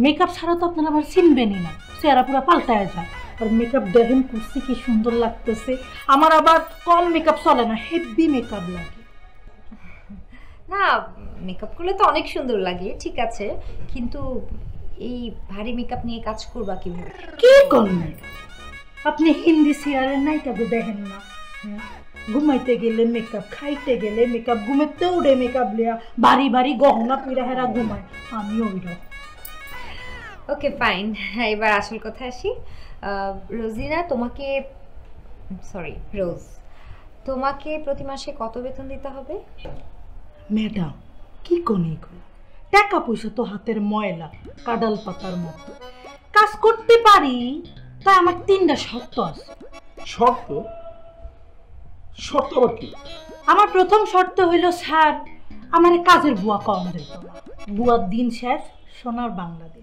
Makeup ছাড়া তো আপনারা আবার চিনবেনই না, চেহারা পুরো পাল্টায় যায়। আর মেকআপ দেখেন করছি কি সুন্দর লাগতেছে। আমার আবার কম মেকআপ চলে না, হেভি মেকআপ লাগে। না, মেকআপ করলে তো অনেক সুন্দর লাগে, ঠিক আছে, কিন্তু এই ভারী মেকআপ নিয়ে কাজ করবা কিভাবে? কি করবেন আপনি? হিন্দি সিরিয়ালের নায়িকা দেখেন না? ঘুমাইতে গেলে মেকআপ, খাইতে গেলে মেকআপ, ঘুমেতে উড়ে মেকআপ লিয়া ভারী ভারী গহনা পিরা হেরা ঘুমায়। আমি ওইরকম। ওকে ফাইন, এবার আসল কথা আসি। রোজিনা, তোমাকে, সরি রোজ, তোমাকে প্রতি মাসে কত বেতন দিতে হবে? ম্যাডাম কি কোন এগুলো? টাকা পয়সা তো হাতের ময়লা, কাডাল পাতার মতো। কাজ করতে পারি, তাই আমার 3টা শর্ত আছে। শর্ত? শর্ত আবার কি? আমার প্রথম শর্ত হইল, স্যার আমার কাজের বুয়া কম দিত না। বুয়ার দিন শেষ, সোনার বাংলাদেশ।